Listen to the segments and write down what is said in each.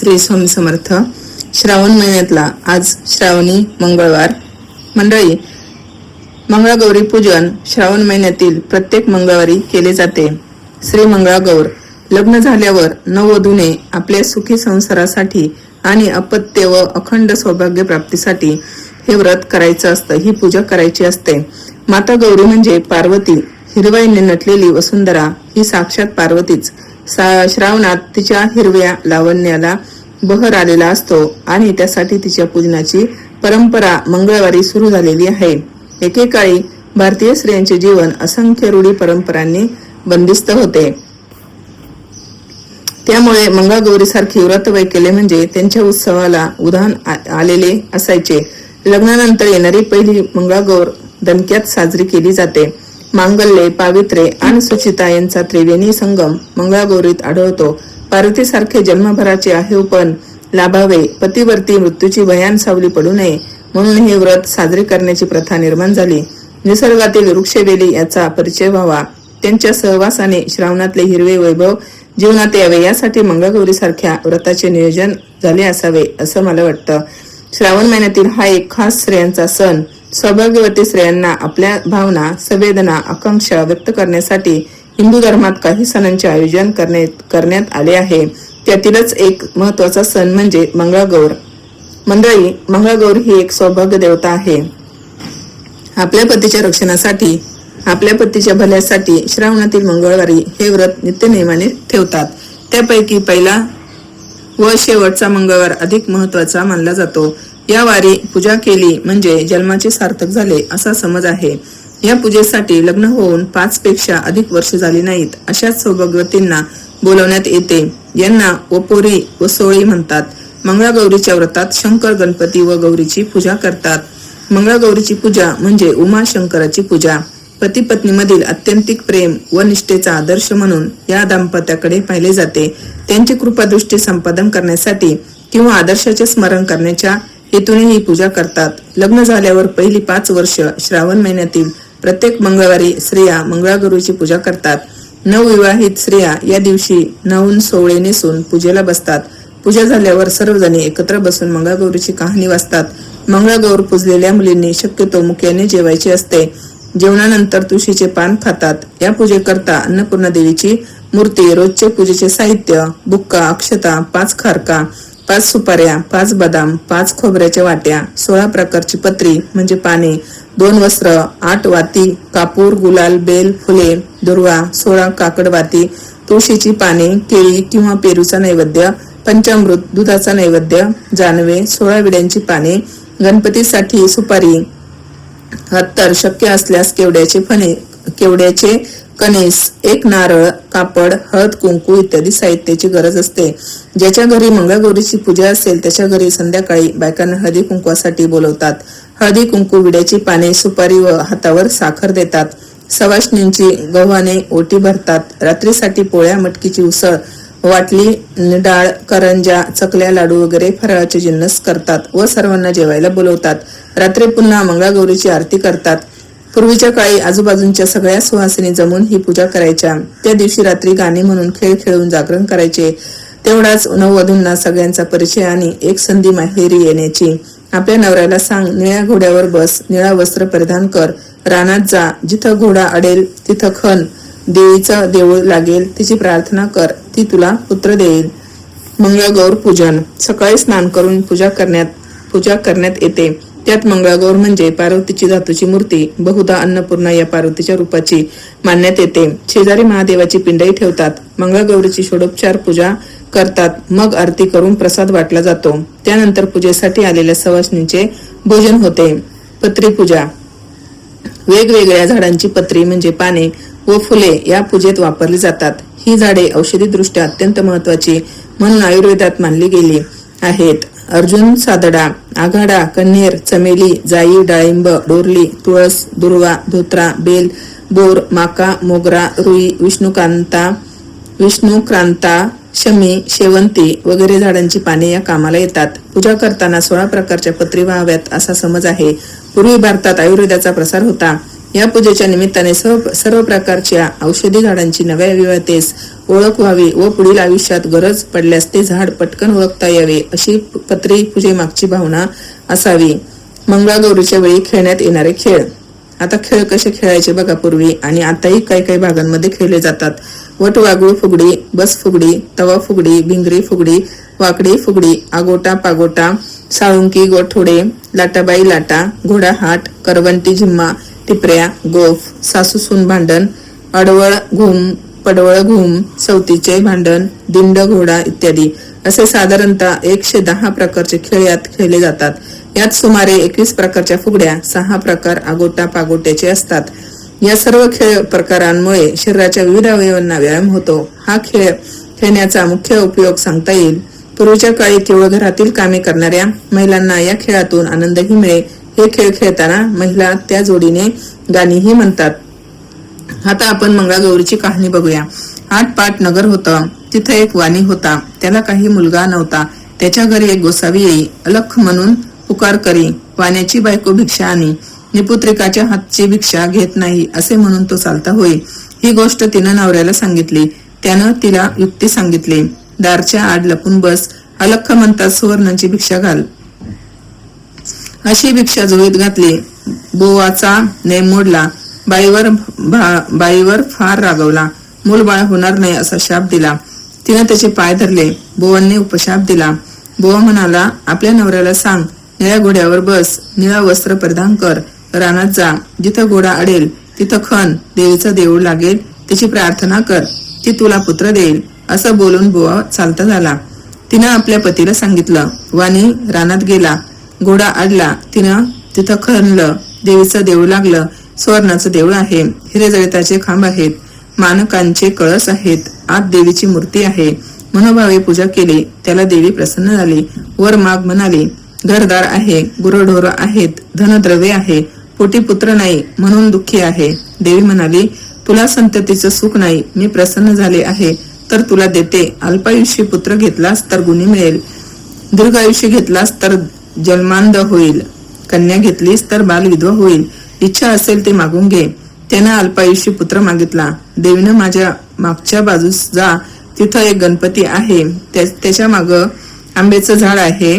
श्री स्वामी समर्थ। श्रावण महिन्यातला आज श्रावणी मंगळवार। मंडळी, मंगळागौरी पूजन श्रावण महिन्यातील प्रत्येक मंगळवारी केले जाते। श्री मंगळागौर लग्न झाल्यावर नववधूने आपल्या सुखी संसारासाठी आणि अपत्य व अखंड सौभाग्य प्राप्तीसाठी हे व्रत करायचं असतं, ही पूजा करायची असते। माता गौरी म्हणजे पार्वती, हिरवाईने नटलेली वसुंधरा ही साक्षात पार्वतीच। श्रावणात तिच्या हिरव्या लावण्याला बहर आलेला असतो आणि त्यासाठी तिच्या पूजनाची परंपरा मंगळवारी सुरू झालेली आहे। एकेकाळी भारतीय स्त्रियांचे जीवन असंख्य रूढी परंपरांनी बंदिस्त होते, त्यामुळे मंगळागौरी सारखी व्रतवै केले म्हणजे त्यांच्या उत्सवाला उधाण आलेले असायचे। लग्नानंतर येणारी पहिली मंगळागौर दणक्यात साजरी केली जाते। मांगल्ये, पावित्र्य आणि सुचिता यांचा त्रिवेणी संगम मंगळागौरीत आढळतो। पार्वतीसारखे जन्मभराचे आहिवपण लाभावे, पतिवर्ती मृत्यूची भयान सावली पडू नये म्हणून हे व्रत साजरे करण्याची प्रथा निर्माण झाली। निसर्गातील वृक्षवेली याचा परिचय व्हावा, त्यांच्या सहवासाने श्रावणातले हिरवे वैभव जीवनात यावे यासाठी मंगळागौरी सारख्या व्रताचे नियोजन झाले असावे असं मला वाटतं। श्रावण महिन्यातील हा एक खास स्त्रियांचा सण सौभाग्यवती स्त्रियांना आपल्या भावना, संवेदना, आकांक्षा व्यक्त करण्यासाठी हिंदू धर्मात काही सणांचे आयोजन करण्यात आले आहे। त्यातीलच एक महत्वाचा सण म्हणजे मंगळागौर। मंडळी, मंगळागौर ही एक सौभाग्य देवता आहे। आपल्या पतीच्या रक्षणासाठी, आपल्या पतीच्या भल्यासाठी श्रावणातील मंगळवारी हे व्रत नित्यनेमाने ठेवतात। त्यापैकी पहिला व शेवटचा मंगळवार अधिक महत्वाचा मानला जातो। या वारी पूजा केली म्हणजे जन्माचे सार्थक झाले असा समज आहे। या पूजेसाठी लग्न होऊन 5 पेक्षा अधिक वर्ष झाली नाहीत अशाच सौभाग्यवतींना बोलवण्यात येते। यांना वपोरी व सोळी म्हणतात। मंगळागौरीच्या व्रतात शंकर, गणपती व गौरीची पूजा करतात। मंगळागौरीची पूजा म्हणजे उमा शंकराची पूजा। पती पत्नीमधील अत्यंतिक प्रेम व निष्ठेचा आदर्श म्हणून या दाम्पत्याकडे पाहिले जाते। त्यांची कृपादृष्टी संपादन करण्यासाठी किंवा आदर्शाचे स्मरण करण्याच्या हेतूने ही पूजा करतात। लग्न झाल्यावर पहिली 5 वर्ष श्रावण महिन्यातील प्रत्येक मंगळवारी स्त्रिया मंगळागौरीची पूजा करतात। नवविवाहित स्त्रिया या दिवशी नऊन सोवळे नेसून पूजेला बसतात। पूजा झाल्यावर सर्वजणी एकत्र बसून मंगळागौरीची कहाणी वाचतात। मंगळागौर पूजलेल्या मुलींनी शक्यतो मुख्याने जेवायचे असते। जेवणानंतर तुळशीचे पान खातात। या पूजेकरता अन्नपूर्णा देवीची मूर्ती, रोजचे पूजेचे साहित्य, बुक्का, अक्षता, 5 खारका, 5 सुपाऱ्या, 5 बदाम, 5 खोबऱ्याच्या वाट्या, 16 प्रकारची पत्री म्हणजे पाने, 2 वस्त्र, 8 वाती, कापूर, गुलाल, बेल, फुले, दुर्वा, 16 काकडवाती, तुळशीची पाने, केळी किंवा पेरूचा नैवेद्य, पंचामृत, दुधाचा नैवेद्य, जानवे, 16 विड्यांची पाने, गणपतीसाठी सुपारी, अत्तर, शक्य असल्यास केवड्याचे कणीस, 1 नारळ, कापड, हळद, कुंकू इत्यादी साहित्याची गरज असते। ज्याच्या घरी मंगळागौरीची पूजा असेल त्याच्या घरी संध्याकाळी बायकांना हळदी कुंकवासाठी बोलवतात। हळदी कुंकू, विड्याची पाने, सुपारी व हातावर साखर देतात। सवाष्णींची गव्हाने ओटी भरतात। रात्रीसाठी पोळ्या, मटकीची उसळ, वाटली डाळ, करंजा, चकल्या, लाडू वगैरे फराळाचे जिन्नस करतात व सर्वांना जेवायला बोलवतात। रात्री पुन्हा मंगळागौरीची आरती करतात। पूर्वीच्या काळी आजूबाजूंच्या सगळ्या सुहासिनी जमून ही पूजा करायच्या। त्या दिवशी रात्री गाणे म्हणून खेळ खेळून जागरण करायचे। तेवढाच नववधूंना सगळ्यांचा परिचय आणि एक संधी माहेरी येण्याची। आपल्या नवऱ्याला सांग, निळ्या घोड्यावर बस, निळा वस्त्र परिधान कर, रानात जा, जिथं घोडा अडेल तिथं खण, देवीचं देऊळ लागेल तिची प्रार्थना कर, ती तुला पुत्र देईल। मंगळागौर पूजन सकाळी स्नान करून पूजा करण्यात येते। त्यात मंगळागौर म्हणजे पार्वतीची धातूची मूर्ती, बहुधा अन्नपूर्णा या पार्वतीच्या रूपाची मानण्यात येते। शेजारी महादेवाची पिंडही ठेवतात। मंगळागौरीची षोडोपचार पूजा करतात। मग आरती करून प्रसाद वाटला जातो। त्यानंतर पूजेसाठी आलेल्या सवाष्णींचे भोजन होते। पत्री पूजा वेगवेगळ्या झाडांची पत्री म्हणजे पाने व फुले या पूजेत वापरली जातात। ही झाडे औषधी दृष्ट्या अत्यंत महत्वाची म्हणून आयुर्वेदात मानली गेली आहेत। अर्जुन, सादडा, आघाडा, कण्हेर, चमेली, जाई, डाळिंब, डोरली, तुळस, दुर्वा, धोत्रा, बेल, बोर, माका, मोगरा, रुई, विष्णुक्रांता, शमी, शेवंती वगैरे झाडांची पाने या कामाला येतात। पूजा करताना 16 प्रकारच्या पत्री व्हाव्यात असा समज आहे। पूर्वी भारतात आयुर्वेदाचा प्रसार होता। या पूजेच्या निमित्ताने सर्व प्रकारच्या औषधी झाडांची नव्या विवाहतेस ओळख व्हावी व पुढील आयुष्यात गरज पडल्यास ते झाड पटकन ओळखता यावे अशी पत्री पूजेमागची भावना असावी. मंगळागौरीच्या वेळी खेळण्यात येणारे खेळ. आता खेळ कसे खेळायचे बघा. पूर्वी आणि आताही काही काही भागांमध्ये खेळले जातात. वटवागुळ फुगडी, बस फुगडी, तवा फुगडी, भिंगरी फुगडी, वाकडी फुगडी, आगोटा पागोटा, साळुंकी गोठोडे, लाटाबाई लाटा, घोडाहाट, करवंटी झिम्मा, टिपऱ्या, गोफ, सासूसून भांडण, अडवळ घुम, पडवळ घुम, सवतीचे भांडण, दिंड घोडा इत्यादी असे साधारणतः 110 प्रकारचे खेळ यात खेळले जातात. यात सुमारे 21 प्रकारच्या फुगड्या, 6 प्रकार आगोटा पागोट्याचे असतात. या सर्व खेळ प्रकारांमुळे शरीराच्या विविध अवयवांना व्यायाम होतो. हा खेळ खेळण्याचा मुख्य उपयोग सांगता येईल. पूर्वीच्या काळी केवळ घरातील कामे करणाऱ्या महिलांना या खेळातून आनंदही मिळे. हे खेळ खेळताना महिला त्या जोडीने गाणीही म्हणतात. आता आपण मंगळागौरीची कहाणी बघूया. आटपाट नगर होतं. तिथे एक वाणी होता. त्याला काही मुलगा नव्हता. त्याच्या घरी एक गोसावी येई. अलख म्हणून पुकार करी. वाण्याची बायको भिक्षा आणि निपुत्रिकाच्या हातची भिक्षा घेत नाही असे म्हणून तो चालता होई. ही गोष्ट तिनं नवऱ्याला सांगितली. त्यानं तिला युक्ती सांगितली. दारच्या आड लपून बस. अलख म्हणतात सुवर्णांची भिक्षा घाल. अशी भिक्षा जुळीत घातली. बोवाचा नेम मोडला. बाईवर फार रागवला. मूलबाळ होणार नाही असा शाप दिला. तिनं त्याचे पाय धरले. बोवांनी उपशाप दिला. बोवा म्हणाला, आपल्या नवऱ्याला सांग, निळ्या घोड्यावर बस, निळा वस्त्र परिधान कर, रानात जा, जिथं घोडा अडेल तिथं खण, देवीचं देऊळ लागेल तिची प्रार्थना कर, ती तुला पुत्र देईल असं बोलून बोवा चालता झाला. तिनं आपल्या पतीला सांगितलं. वाणी रानात गेला. घोडा अडला. तिनं तिथं खणलं. देवीचं देऊळ लागलं. सुवर्णाचं देऊळ आहे. हिरेजळिताचे खांब आहेत. मानकांचे कळस आहेत. आत देवीची मूर्ती आहे. मनोभावे पूजा केली. त्याला देवी प्रसन्न झाली. वर माग म्हणाली. घरदार आहे. गुरढोर आहेत. धनद्रव्य आहे. पोटी पुत्र नाही म्हणून दुःखी आहे. देवी म्हणाली, तुला संततीचं सुख नाही. मी प्रसन्न झाले आहे तर तुला देते. अल्पायुष्य पुत्र घेतलास तर गुणी मिळेल. दीर्घायुष्य घेतलास तर जन्मांध होईल. कन्या घेतलीस तर बाल विधवा होईल. इच्छा असेल ते मागून घे. त्यानं अल्पायुष्य पुत्र मागितला. देवीनं माझ्या मागच्या बाजूस जा. तिथं एक गणपती आहे. त्याच्या माग आंब्याचं झाड आहे.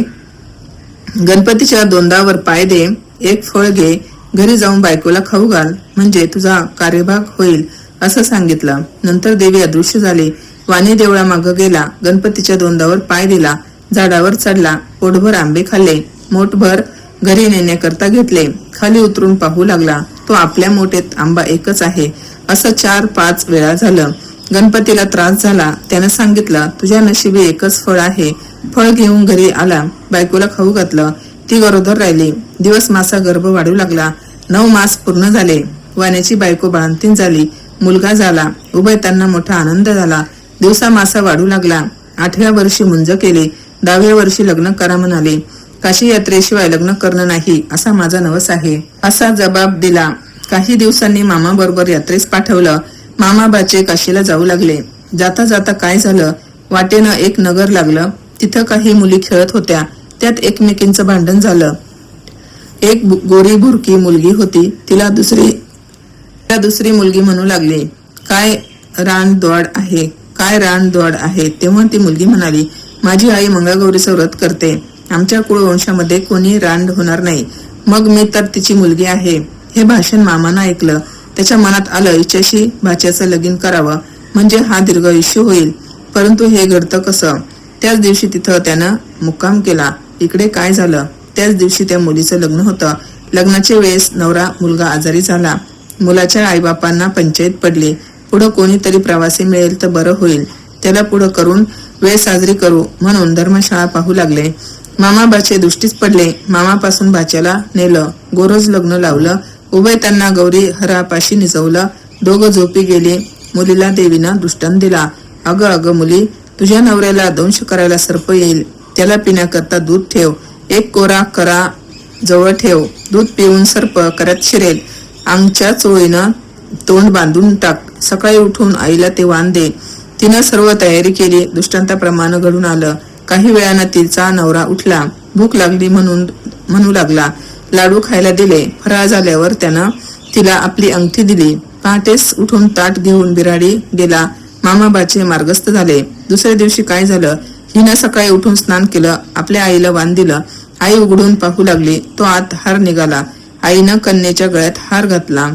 गणपतीच्या दोंडावर पाय दे. एक फळ घे. घरी जाऊन बायकोला खाऊ घाल म्हणजे तुझा कार्यभाग होईल असं सांगितलं. नंतर देवी अदृश्य झाली. वाणी देवळा माग गेला. गणपतीच्या दोंडावर पाय दिला. झाडावर चढला. पोटभर आंबे खाल्ले. मोठभर घरी नेण्याकरता घेतले. खाली उतरून पाहू लागला. तो आपल्या मोठेत आंबा एकच आहे असं 4-5 वेळा झालं. गणपतीला त्रास झाला. त्यानं सांगितलं, तुझ्या नशिबी एकच फळ आहे. फळ घेऊन घरी आला. बायकोला खाऊ घातलं. ती गरोदर राहिली. दिवस मासा गर्भ वाढू लागला. 9 मास पूर्ण झाले. वाण्याची बायको बाळंतीण झाली. मुलगा झाला. उभयतांना मोठा आनंद झाला. दिवसा मासा वाढू लागला. 8व्या वर्षी मुंज केली. 10व्या वर्षी लग्न करा म्हणाले. काशी यात्रेशिवाय लग्न करणं नाही असा माझा नवस आहे असा जबाब दिला. काही दिवसांनी मामा बरोबर यात्रेस पाठवलं. मामाबाचे काशीला जाऊ लागले. जाता जाता काय झालं, वाटेनं एक नगर लागलं. तिथं काही मुली खेळत होत्या. त्यात एकमेकींचं भांडण झालं. एक गोरी भुरकी मुलगी होती. तिला दुसरी मुलगी म्हणू लागली, काय रानद्वाड आहे, काय रानद्वाड आहे. तेव्हा ती मुलगी म्हणाली, माझी आई मंगळागौरीचं व्रत करते. आमच्या कुळवंशामध्ये कोणी रांड होणार नाही. मग मी तर तिची मुलगी आहे. हे भाषण मामानं ऐकलं. त्याच्या मनात आलं, हिच्याशी भाच्याचं लगीन करावं म्हणजे हा दीर्घायुष्य होईल. परंतु हे घडतं कसं. त्याच दिवशी तिथं त्यानं मुक्काम केला. इकडे काय झालं, त्याच दिवशी त्या मुलीचं लग्न होतं. लग्नाच्या वेळेस नवरा मुलगा आजारी झाला. मुलाच्या आईबापांना पंचायत पडली. पुढं कोणीतरी प्रवासी मिळेल तर बरं होईल. त्याला पुढं करून वेळ साजरी करू म्हणून धर्मशाळा पाहू लागले. मामाबाचे दृष्टीच पडले. मामापासून बाच्याला नेलं. गोरज लग्न लावलं. उभय त्यांना गौरी हरापाशी निजवलं. दोघं झोपी गेले. मुलीला देवीनं दृष्टांत दिला. अगं अगं मुली, तुझ्या नवऱ्याला दंश करायला सर्प येईल. त्याला पिण्याकरता दूध ठेव. एक कोरा करा जवळ ठेव. दूध पिऊन सर्प करत शिरेल. आमच्या चोळीनं तोंड बांधून टाक. सकाळी उठून आईला ते वाण दे. तिनं सर्व तयारी केली. दृष्टांताप्रमाणे घडून आलं. काही वेळानं तिचा नवरा उठला. भूक लागली म्हणू लागला. लाडू खायला दिले. फराळ झाल्यावर त्यानं तिला आपली अंगठी दिली. पहाटेस उठून ताट घेऊन बिराडी गेला. मामाबाचे मार्गस्थ झाले. दुसऱ्या दिवशी काय झालं? हिनं सकाळी उठून स्नान केलं, आपल्या आईला वाण दिलं. आई उघडून पाहू लागली, तो आत हार निघाला. आईनं कन्येच्या गळ्यात हार घातला.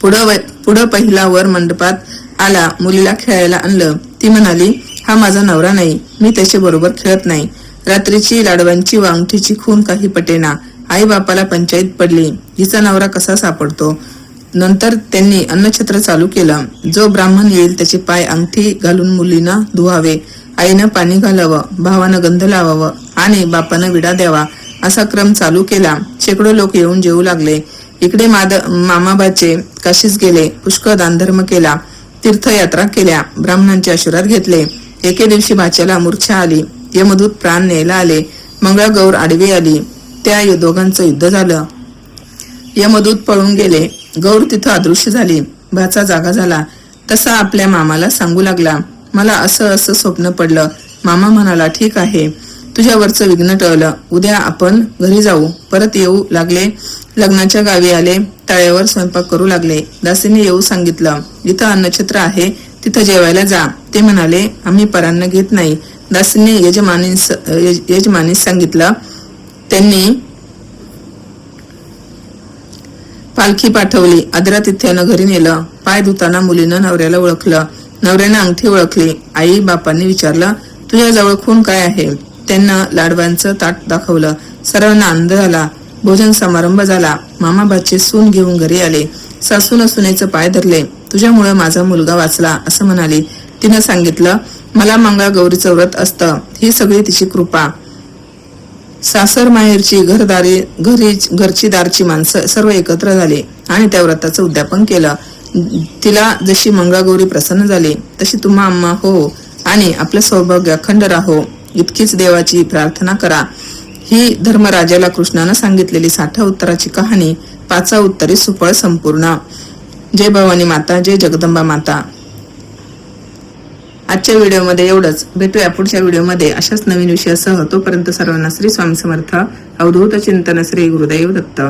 पुढं पहिला वर मंडपात आला, मुलीला खेळायला आणलं. ती म्हणाली, हा माझा नवरा नाही, मी त्याच्या बरोबर खेळत नाही. रात्रीची लाडवांची व अंगठीची खून काही पटेना. आई बापाला पंचायत पडली, हिचा नवरा कसा सापडतो. नंतर त्यांनी अन्नछत्र चालू केलं. जो ब्राह्मण येईल त्याचे पाय अंगठी घालून मुलीनं धुवावे, आईनं पाणी घालावं, भावानं गंध लावावं आणि बापानं विडा द्यावा, असा क्रम चालू केला. शेकडो लोक येऊन जेवू लागले. इकडे मामाबाचे काशीस गेले, पुष्कळ दानधर्म केला, तीर्थयात्रा केल्या, ब्राह्मणांचे आशीर्वाद घेतले. एके दिवशी भाच्याला मूर्छा आली. यमदूत प्राण न्यायला आले. मंगळागौर आडवी आली. त्या दोघांचं युद्ध झालं. यमदूत पळून गेले. गौर तिथं अदृश्य झाली. भाचा जागा झाला. तसा आपल्या मामाला सांगू लागला, मला असं असं स्वप्न पडलं. मामा म्हणाला, ठीक आहे, तुझ्यावरचं विघ्न टळलं. उद्या आपण घरी जाऊ. परत येऊ लागले. लग्नाच्या गावी आले. तळ्यावर स्वयंपाक करू लागले. दासीने येऊ सांगितलं, इथं अन्नछत्र आहे, तिथं जेवायला जा. ते म्हणाले, आम्ही परान्न घेत नाही. दासीने यजमानीस सांगितलं. त्यांनी पालखी पाठवली. आदरातिथ्यानं घरी नेलं. पाय धुताना मुलीनं नवऱ्याला ओळखलं. नवऱ्यानं अंगठी ओळखली. आई बापांनी विचारलं, तुझ्याजवळ खून काय आहे? त्यांना लाडवांचं ताट दाखवलं. सर्वांना आनंद झाला. भोजन समारंभ झाला. मामाबाचे सून घेऊन घरी आले. सासून सुनेचं पाय धरले. तुझ्यामुळे माझा मुलगा वाचला असं म्हणाली. तिनं सांगितलं, मला मंगळागौरीचं व्रत असतं, ही सगळी तिची कृपा. सासर माहेरची घरची दारची माणसं सर्व एकत्र झाले आणि त्या व्रताचं उद्यापन केलं. तिला जशी मंगळागौरी प्रसन्न झाली तशी तुम्हा अम्मा हो आणि आपलं सौभाग्य अखंड राहो इतकीच देवाची प्रार्थना करा. ही धर्मराजाला कृष्णानं सांगितलेली 60 उत्तराची कहाणी 5 उत्तरे सुफळ संपूर्ण. जय भवानी माता, जय जगदंबा माता. आजच्या व्हिडिओमध्ये एवढंच. भेटूया पुढच्या व्हिडिओमध्ये अशाच नवीन विषयासह. तोपर्यंत सर्वांना श्री स्वामी समर्थ. अवधूत चिंतन. श्री गुरुदेव दत्त.